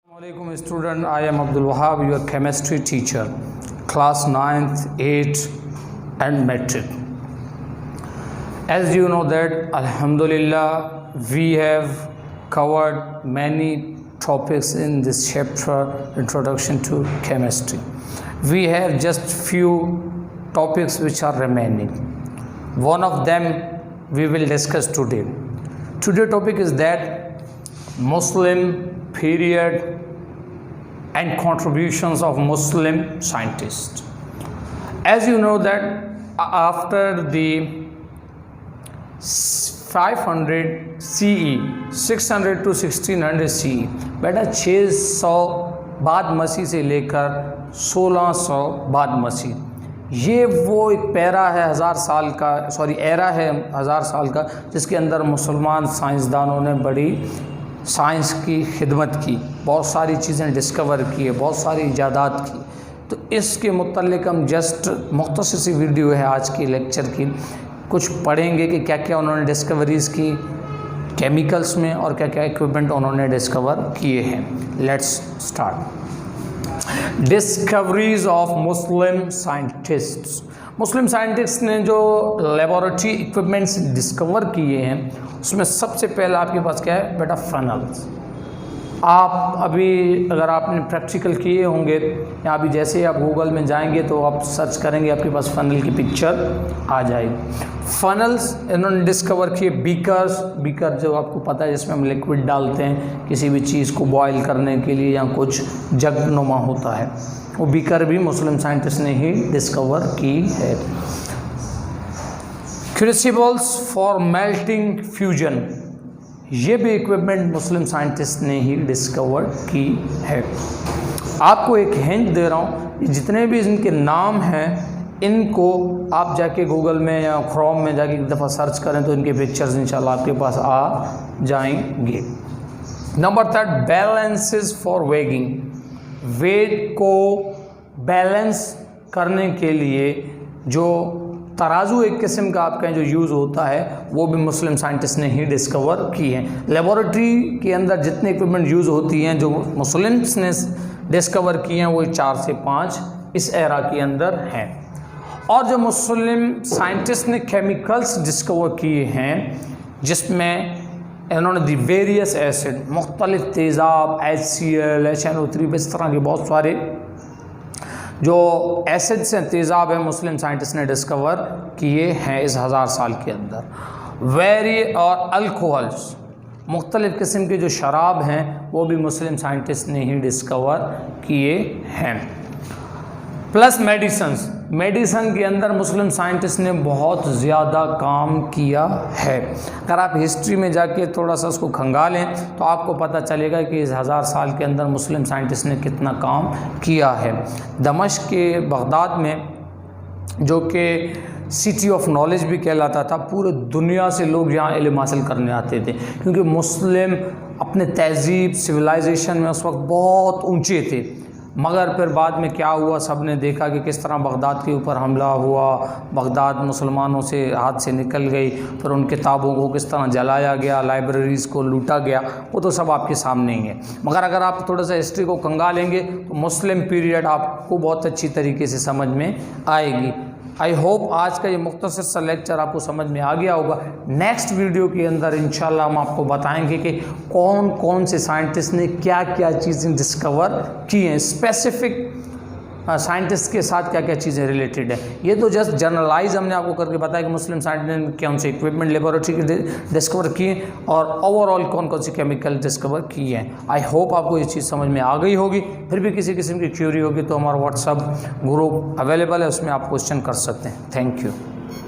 Assalamualaikum student, I am Abdul Wahab, your chemistry teacher, class 9th, 8th and metric. As you know that Alhamdulillah we have covered many topics in this chapter, Introduction to Chemistry. We have just few topics which are remaining. One of them we will discuss today. Today's topic is that Muslim period and contributions of Muslim scientists. As you know that after the 500 CE, 600 to 1600 CE, बेटा 600 बाद मसीह से लेकर 1600 बाद मसीह, ये वो एक para है era है 1000 साल का, जिसके अंदर मुसलमान साइंसदानों ने बड़ी साइंस की खिदमत की, बहुत सारी चीज़ें डिस्कवर की है, बहुत सारी इजादात की। तो इसके मुतल्लिक़ हम जस्ट मुख्तसर सी वीडियो है आज की लेक्चर की, कुछ पढ़ेंगे कि क्या क्या उन्होंने डिस्कवरीज़ की केमिकल्स में और क्या क्या इक्विपमेंट उन्होंने डिस्कवर किए हैं। Let's start. Discoveries of Muslim scientists. Muslim scientist ने जो लेबॉरेटरी इक्विपमेंट्स डिस्कवर किए हैं उसमें सबसे पहला आपके पास क्या है बेटा, फनल्स। आप अभी अगर आपने प्रैक्टिकल किए होंगे या अभी जैसे आप गूगल में जाएंगे तो आप सर्च करेंगे, आपके पास फनल की पिक्चर आ जाएगी। फनल्स इन्होंने डिस्कवर किए। बीकर जो आपको पता है जिसमें हम लिक्विड डालते हैं किसी भी चीज़ को बॉयल करने के लिए या कुछ जगनुमा होता है, वो बीकर भी मुस्लिम साइंटिस्ट ने ही डिस्कवर की है। क्रूसिबल्स फॉर मेल्टिंग फ्यूजन, ये भी इक्विपमेंट मुस्लिम साइंटिस्ट ने ही डिस्कवर की है। आपको एक हिंट दे रहा हूँ, जितने भी इनके नाम हैं इनको आप जाके गूगल में या क्रोम में जाके एक दफ़ा सर्च करें तो इनके पिक्चर्स इंशाल्लाह आपके पास आ जाएंगे। Number 3, balances for weighing. Weight को बैलेंस करने के लिए जो तराजू एक किस्म का आपका जो यूज़ होता है वो भी मुस्लिम साइंटिस्ट ने ही डिस्कवर की है। लेबॉरेटरी के अंदर जितने इक्विपमेंट यूज़ होती हैं जो मुस्लिम्स ने डिस्कवर किए हैं वो 4 से 5 इस एरा के अंदर हैं। और जो मुस्लिम साइंटिस्ट ने केमिकल्स डिस्कवर किए हैं जिसमें इन्होंने दी वेरियस एसिड, मुख्तलिफ तेज़ाब, HCl, HNO3, इस तरह के बहुत सारे जो एसिड्स हैं, तेज़ाब हैं, मुस्लिम साइंटिस्ट ने डिस्कवर किए हैं इस 1000 साल के अंदर। और अल्कोहल्स, मुख्तलिफ़ किस्म के जो शराब हैं वो भी मुस्लिम साइंटिस्ट ने ही डिस्कवर किए हैं। प्लस मेडिसन के अंदर मुस्लिम साइंटिस्ट ने बहुत ज़्यादा काम किया है। अगर आप हिस्ट्री में जाके थोड़ा सा उसको खंगालें तो आपको पता चलेगा कि इस 1000 साल के अंदर मुस्लिम साइंटिस्ट ने कितना काम किया है। दमिश्क के बगदाद में, जो कि सिटी ऑफ नॉलेज भी कहलाता था, पूरे दुनिया से लोग यहाँ इल्म हासिल करने आते थे क्योंकि मुस्लिम अपने तहज़ीब सिविलाइजेशन में उस वक्त बहुत ऊँचे थे। मगर फिर बाद में क्या हुआ, सब ने देखा कि किस तरह बगदाद के ऊपर हमला हुआ, बगदाद मुसलमानों से हाथ से निकल गई, फिर उन किताबों को किस तरह जलाया गया, लाइब्रेरीज़ को लूटा गया, वो तो सब आपके सामने ही है। मगर अगर आप थोड़ा सा हिस्ट्री को खंगालेंगे तो मुस्लिम पीरियड आपको बहुत अच्छी तरीके से समझ में आएगी। आई होप आज का ये मुख्तसर सा लेक्चर आपको समझ में आ गया होगा। नेक्स्ट वीडियो के अंदर इंशाल्लाह हम आपको बताएंगे कि कौन कौन से साइंटिस्ट ने क्या क्या चीज़ें डिस्कवर की हैं, स्पेसिफिक साइंटिस्ट के साथ क्या क्या चीज़ें रिलेटेड है। ये तो जस्ट जनरलाइज हमने आपको करके बताया कि मुस्लिम साइंटिस्ट ने कौन से इक्विपमेंट लेबॉरेटरी के डिस्कवर किए और ओवरऑल कौन कौन से केमिकल डिस्कवर किए हैं। आई होप आपको ये चीज़ समझ में आ गई होगी। फिर भी किसी किस्म की क्यूरी होगी तो हमारा व्हाट्सअप ग्रुप अवेलेबल है, उसमें आप क्वेश्चन कर सकते हैं। Thank you.